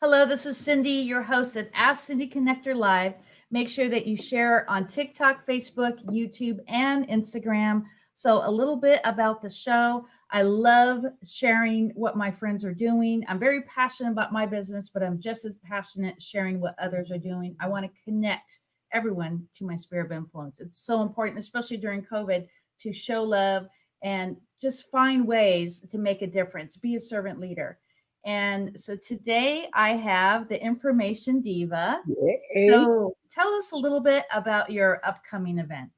Hello, this is Cindy, your host at Ask Cindy Connector Live. Make sure that you share on TikTok, Facebook, YouTube, and Instagram. So, a little bit about the show. I love sharing what my friends are doing. I'm very passionate about my business, but I'm just as passionate sharing what others are doing. I want to connect everyone to my sphere of influence. It's so important, especially during COVID, to show love and just find ways to make a difference. Be a servant leader. And so today I have the Information Diva. Yay. So tell us a little bit about your upcoming event.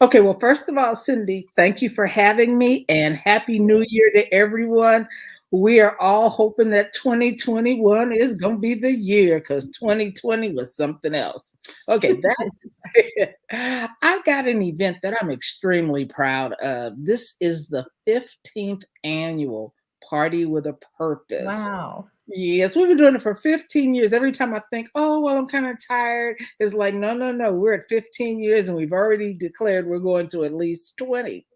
Okay, well, first of all, Cindy, thank you for having me and Happy New Year to everyone. We are all hoping that 2021 is going to be the year because 2020 was something else. Okay, that's I've got an event that I'm extremely proud of. This is the 15th annual Party with a Purpose. Wow. Yes, we've been doing it for 15 years. Every time I think, oh, well, I'm kind of tired, it's like, no, no, no. We're at 15 years and we've already declared we're going to at least 20.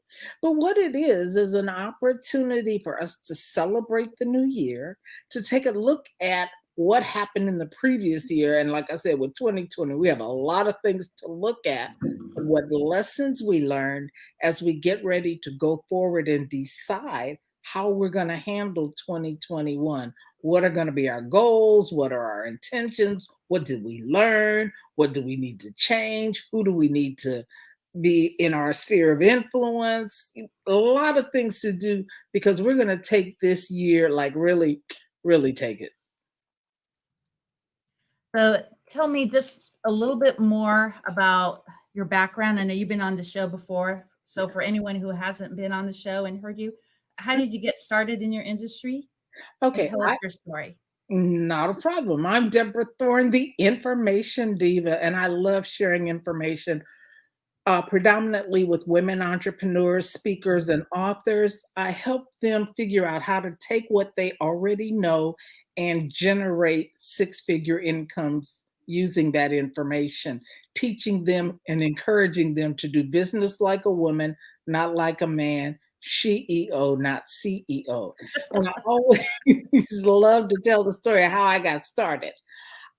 But what it is an opportunity for us to celebrate the new year, to take a look at what happened in the previous year. And like I said, with 2020, we have a lot of things to look at, what lessons we learned as we get ready to go forward and decide how we're going to handle 2021. What are going to be our goals? What are our intentions? What did we learn? What do we need to change? Who do we need to be in our sphere of influence? A lot of things to do because we're going to take this year, like really, really take it. So tell me just a little bit more about your background. I know you've been on the show before. So for anyone who hasn't been on the show and heard you, how did you get started in your industry? And Okay, tell us your story. not a problem. I'm Deborah Thorn, the information diva, and I love sharing information predominantly with women entrepreneurs, speakers, and authors. I help them figure out how to take what they already know and generate six-figure incomes using that information, teaching them and encouraging them to do business like a woman, not like a man. CEO, not CEO. And I always love to tell the story of how I got started.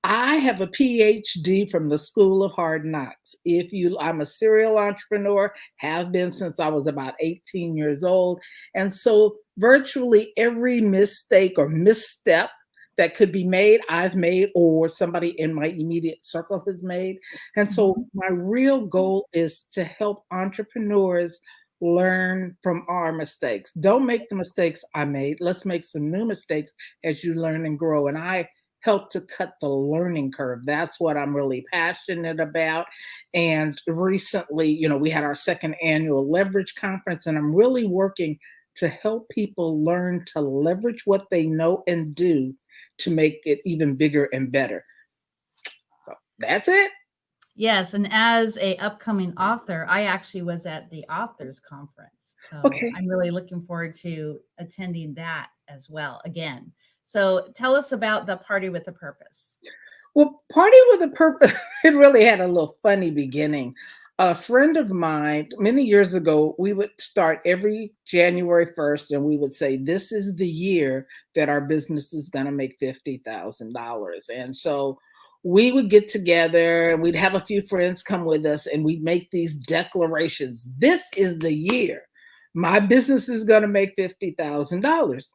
I have a PhD from the School of Hard Knocks. I'm a serial entrepreneur, have been since I was about 18 years old. And so virtually every mistake or misstep that could be made, I've made, or somebody in my immediate circle has made. And so Mhm. my real goal is to help entrepreneurs learn from our mistakes. Don't make the mistakes I made. Let's make some new mistakes as you learn and grow. And I help to cut the learning curve. That's what I'm really passionate about. And recently, we had our second annual leverage conference, and I'm really working to help people learn to leverage what they know and do to make it even bigger and better. So that's it. Yes, and as a upcoming author, I actually was at the authors conference. So Okay. I'm really looking forward to attending that as well again. So tell us about the Party with a Purpose. Well, Party with a Purpose, it really had a little funny beginning. A friend of mine, many years ago, we would start every January 1st and we would say, this is the year that our business is going to make $50,000. And so we would get together and we'd have a few friends come with us and we'd make these declarations. This is the year my business is going to make $50,000.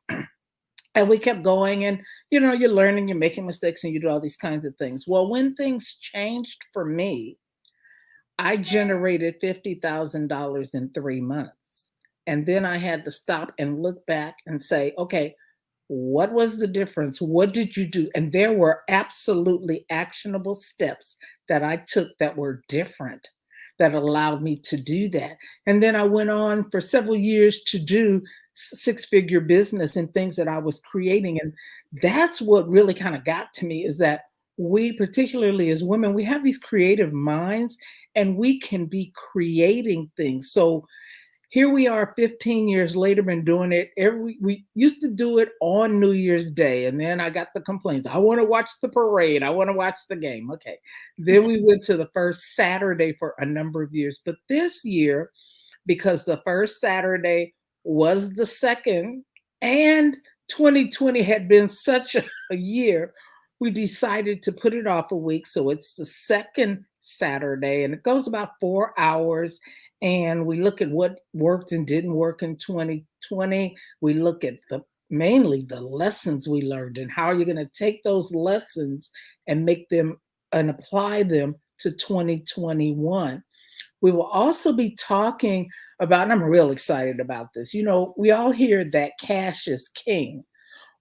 And we kept going, and you're learning, you're making mistakes, and you do all these kinds of things. Well, when things changed for me, I generated $50,000 in 3 months. And then I had to stop and look back and say, okay, what was the difference? What did you do? And there were absolutely actionable steps that I took that were different that allowed me to do that. And then I went on for several years to do six-figure business and things that I was creating. And that's what really kind of got to me is that we, particularly as women, we have these creative minds and we can be creating things. So here we are 15 years later, been doing it we used to do it on New Year's Day. And then I got the complaints. I want to watch the parade. I want to watch the game. Okay. Then we went to the first Saturday for a number of years. But this year, because the first Saturday was the second and 2020 had been such a year, we decided to put it off a week. So it's the second Saturday and it goes about 4 hours. And we look at what worked and didn't work in 2020. We look at mainly the lessons we learned and how are you going to take those lessons and make them and apply them to 2021. We will also be talking about, and I'm real excited about this. We all hear that cash is king.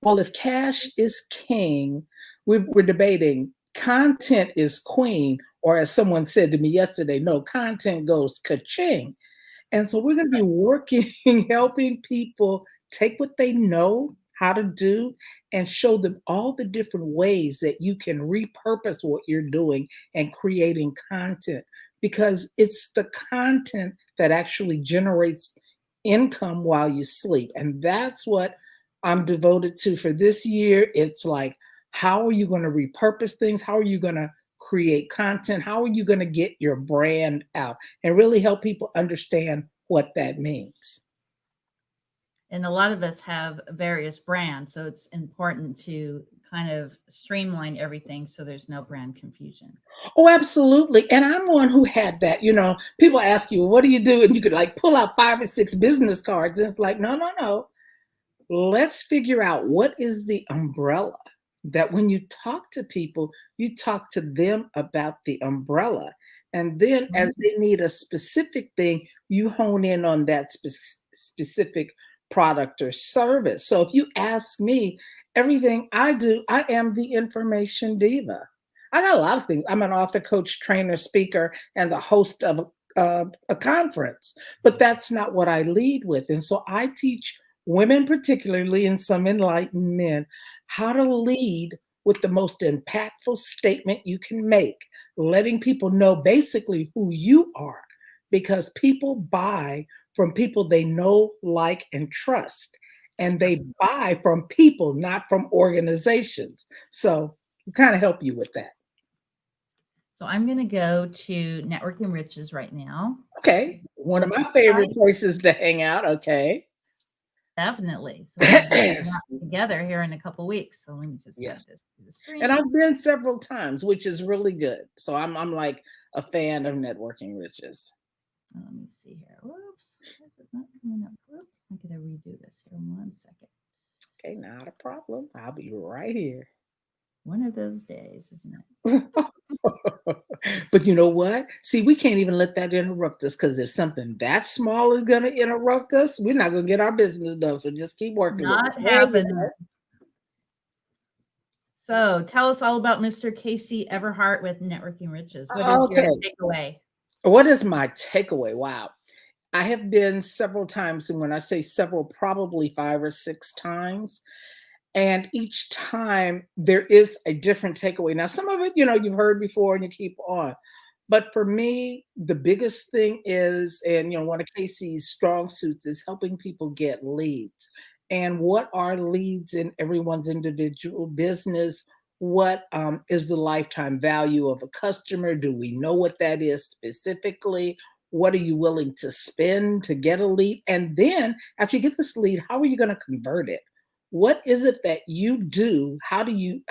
Well, if cash is king, we're debating content is queen, or as someone said to me yesterday, no, content goes ka-ching. And so we're going to be working, helping people take what they know how to do and show them all the different ways that you can repurpose what you're doing and creating content because it's the content that actually generates income while you sleep. And that's what I'm devoted to for this year. It's like, how are you going to repurpose things? How are you going to create content? How are you going to get your brand out and really help people understand what that means? And a lot of us have various brands, so it's important to kind of streamline everything so there's no brand confusion. Oh, absolutely. And I'm one who had that. People ask you, what do you do? And you could like pull out 5 or 6 business cards. And it's like, no, no, no. Let's figure out what is the umbrella that when you talk to people, you talk to them about the umbrella. And then as they need a specific thing, you hone in on that specific product or service. So if you ask me, everything I do, I am the information diva. I got a lot of things. I'm an author, coach, trainer, speaker, and the host of a conference, but that's not what I lead with. And so I teach women, particularly, and some enlightened men, how to lead with the most impactful statement you can make, letting people know basically who you are, because people buy from people they know, like, and trust. And they buy from people, not from organizations. So we kind of help you with that. So I'm going to go to Networking Riches right now. Okay. One of my favorite places to hang out. Okay. Definitely. So we'll be together here in a couple weeks. So let me just get this to the screen. And I've been several times, which is really good. So I'm like a fan of Networking Riches. Let me see here. Whoops. Why is it not coming up? Whoops. I'm going to redo this here in 1 second. Okay, not a problem. I'll be right here. One of those days, isn't it? But you know what? See, we can't even let that interrupt us because if something that small is going to interrupt us, we're not going to get our business done. So just keep working. Not happening. So tell us all about Mr. Casey Everhart with Networking Riches. What is your takeaway? What is my takeaway? Wow. I have been several times, and when I say several, probably 5 or 6 times. And each time there is a different takeaway. Now, some of it, you've heard before and you keep on. But for me, the biggest thing is, and one of Casey's strong suits is helping people get leads. And what are leads in everyone's individual business? What is the lifetime value of a customer? Do we know what that is specifically? What are you willing to spend to get a lead? And then after you get this lead, how are you going to convert it? What is it that you do? How do you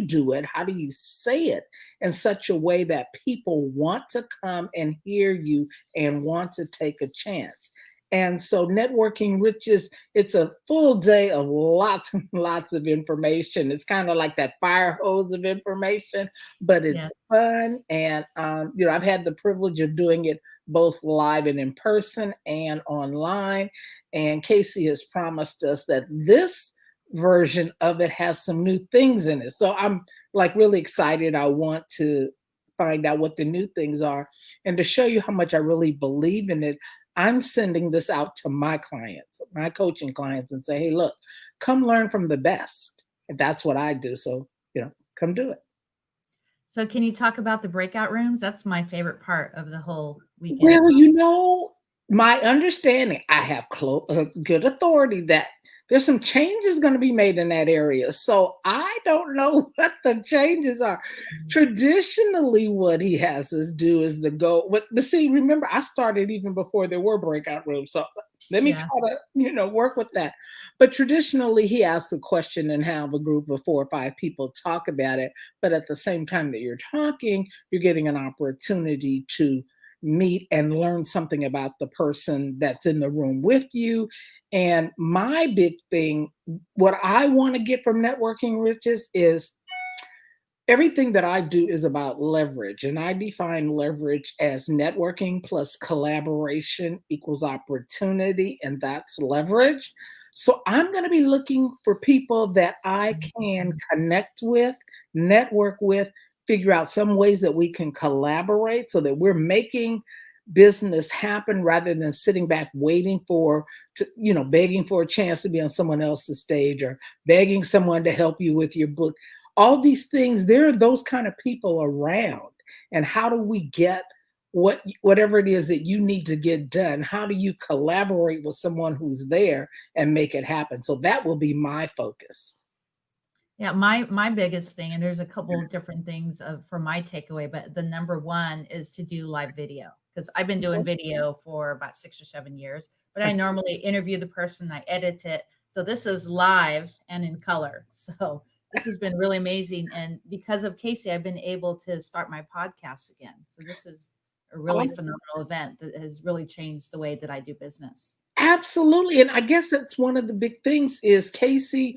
do it? How do you say it in such a way that people want to come and hear you and want to take a chance? And so Networking Riches, it's a full day of lots and lots of information. It's kind of like that fire hose of information, but it's fun. And, I've had the privilege of doing it both live and in person and online. And Casey has promised us that this version of it has some new things in it. So I'm like really excited. I want to find out what the new things are. And to show you how much I really believe in it, I'm sending this out to my clients, my coaching clients, and say, hey, look, come learn from the best. And that's what I do. So, come do it. So can you talk about the breakout rooms? That's my favorite part of the whole weekend. Well, my understanding, I have good authority that there's some changes going to be made in that area. So I don't know what the changes are. Traditionally, what he has us do is to go, but see, remember, I started even before there were breakout rooms. So Let me Yeah. try to, work with that. But traditionally, he asks a question and have a group of 4 or 5 people talk about it. But at the same time that you're talking, you're getting an opportunity to meet and learn something about the person that's in the room with you. And my big thing, what I want to get from networking riches is everything that I do is about leverage. And I define leverage as networking plus collaboration equals opportunity, and that's leverage. So I'm going to be looking for people that I can connect with, network with, figure out some ways that we can collaborate so that we're making business happen rather than sitting back waiting begging for a chance to be on someone else's stage or begging someone to help you with your book. All these things, there are those kind of people around. And how do we get whatever it is that you need to get done? How do you collaborate with someone who's there and make it happen? So that will be my focus. Yeah, my biggest thing, and there's a couple of different things for my takeaway, but the number one is to do live video because I've been doing video for about 6 or 7 years. But I normally interview the person, I edit it, so this is live and in color. So this has been really amazing, and because of Casey, I've been able to start my podcast again. So this is a really Awesome. phenomenal event that has really changed the way that I do business. Absolutely. And I guess that's one of the big things is Casey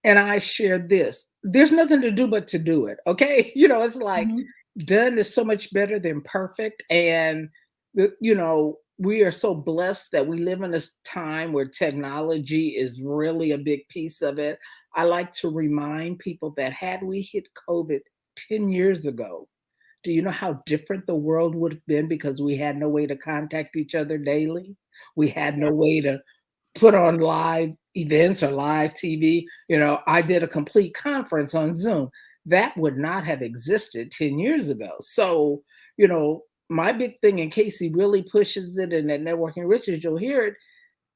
and I shared this. There's nothing to do but to do it. Okay. It's like Mhm. done is so much better than perfect. And, we are so blessed that we live in this time where technology is really a big piece of it. I like to remind people that had we hit COVID 10 years ago, do you know how different the world would have been because we had no way to contact each other daily? We had no way to put on live events or live TV. I did a complete conference on Zoom. That would not have existed 10 years ago. So, my big thing, and Casey really pushes it in that networking riches, you'll hear it.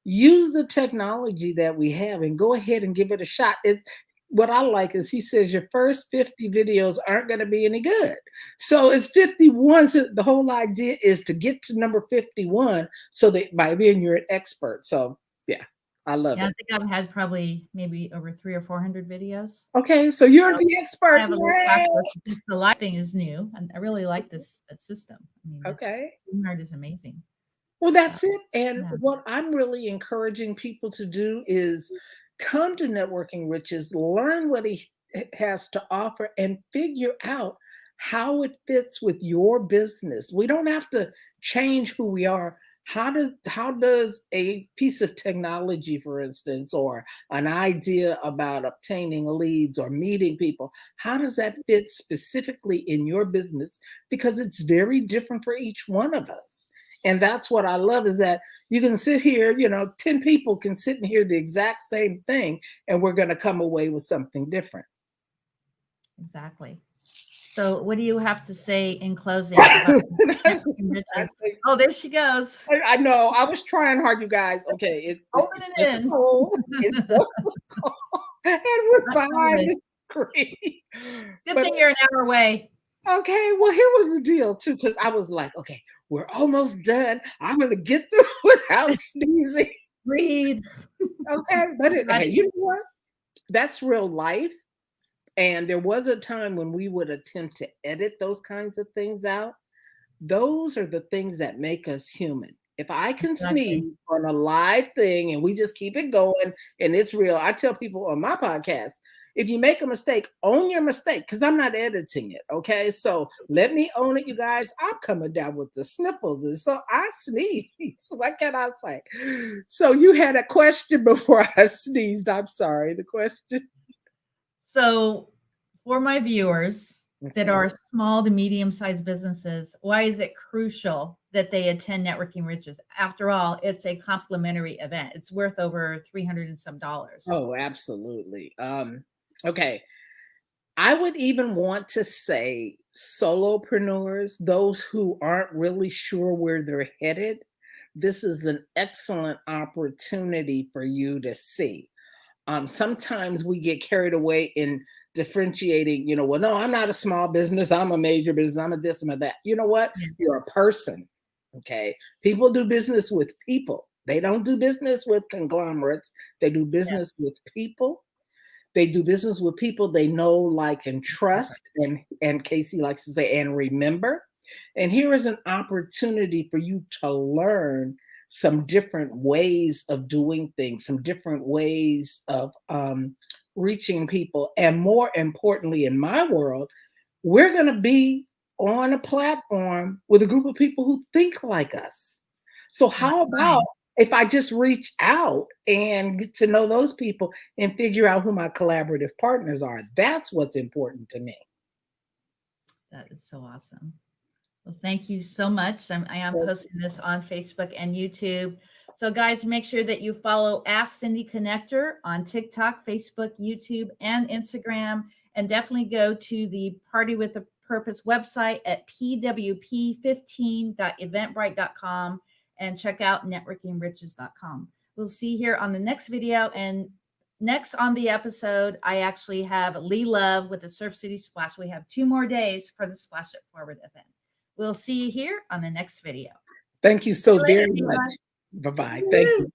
Use the technology that we have and go ahead and give it a shot. What I like is he says your first 50 videos aren't going to be any good. So it's 51. So the whole idea is to get to number 51 so that by then you're an expert. So yeah, I love Yeah, I it. think I've had probably maybe over 300 or 400 videos. Okay, so you're So the I expert. have a little Yay! bachelor's since the light thing is new, and I really like this system. I mean, this Okay. StreamYard is amazing. Well, So, that's it. And yeah, what I'm really encouraging people to do is come to Networking Riches, learn what he has to offer, and figure out how it fits with your business. We don't have to change who we are. How does a piece of technology, for instance, or an idea about obtaining leads or meeting people, how does that fit specifically in your business? Because it's very different for each one of us. And that's what I love is that you can sit here, 10 people can sit and hear the exact same thing, and we're going to come away with something different. exactly. So, what do you have to say in closing about networking riches? Oh, there she goes. I know. I was trying hard, you guys. Okay, Open it's it just in. cold. It's just cold, and we're Not behind COVID. the screen. Good But thing you're an hour away. okay, well, here was the deal too, because I was like, okay, we're almost done. I'm gonna get through without sneezing. Breathe. Okay, but Got hey, it. you know what? That's real life. And there was a time when we would attempt to edit those kinds of things out. Those are the things that make us human. If I can Exactly. sneeze on a live thing and we just keep it going and it's real, I tell people on my podcast, if you make a mistake, own your mistake because I'm not editing it. Okay. So let me own it, you guys. I'm coming down with the sniffles. And so I sneeze. What can I say? So you had a question before I sneezed. I'm sorry. The question. So, for my viewers that Mhm. are small to medium-sized businesses, why is it crucial that they attend Networking Riches? After all, it's a complimentary event. It's worth over 300 and some dollars. Oh, absolutely. Okay. I would even want to say solopreneurs, those who aren't really sure where they're headed. This is an excellent opportunity for you to see. Sometimes we get carried away in differentiating, well, no, I'm not a small business, I'm a major business, I'm a this, I'm a that. You know what? Yeah. You're a person. Okay. People do business with people. They don't do business with conglomerates. They do business Yes. with people. They do business with people they know, like, and trust, and Casey likes to say, and remember. And here is an opportunity for you to learn some different ways of doing things, some different ways of reaching people. And more importantly, in my world, we're going to be on a platform with a group of people who think like us. So, how about Right. if I just reach out and get to know those people and figure out who my collaborative partners are? That's what's important to me. That is so awesome. Well, thank you so much. I am posting this on Facebook and YouTube. So, guys, make sure that you follow Ask Cindy Connector on TikTok, Facebook, YouTube, and Instagram. And definitely go to the Party with a Purpose website at pwp15.eventbrite.com and check out networkingriches.com. We'll see you here on the next video. And next on the episode, I actually have Lee Love with the Surf City Splash. We have 2 more days for the Splash It Forward event. We'll see you here on the next video. Thank you so See you later, very Diva. much. Bye-bye. Thank you.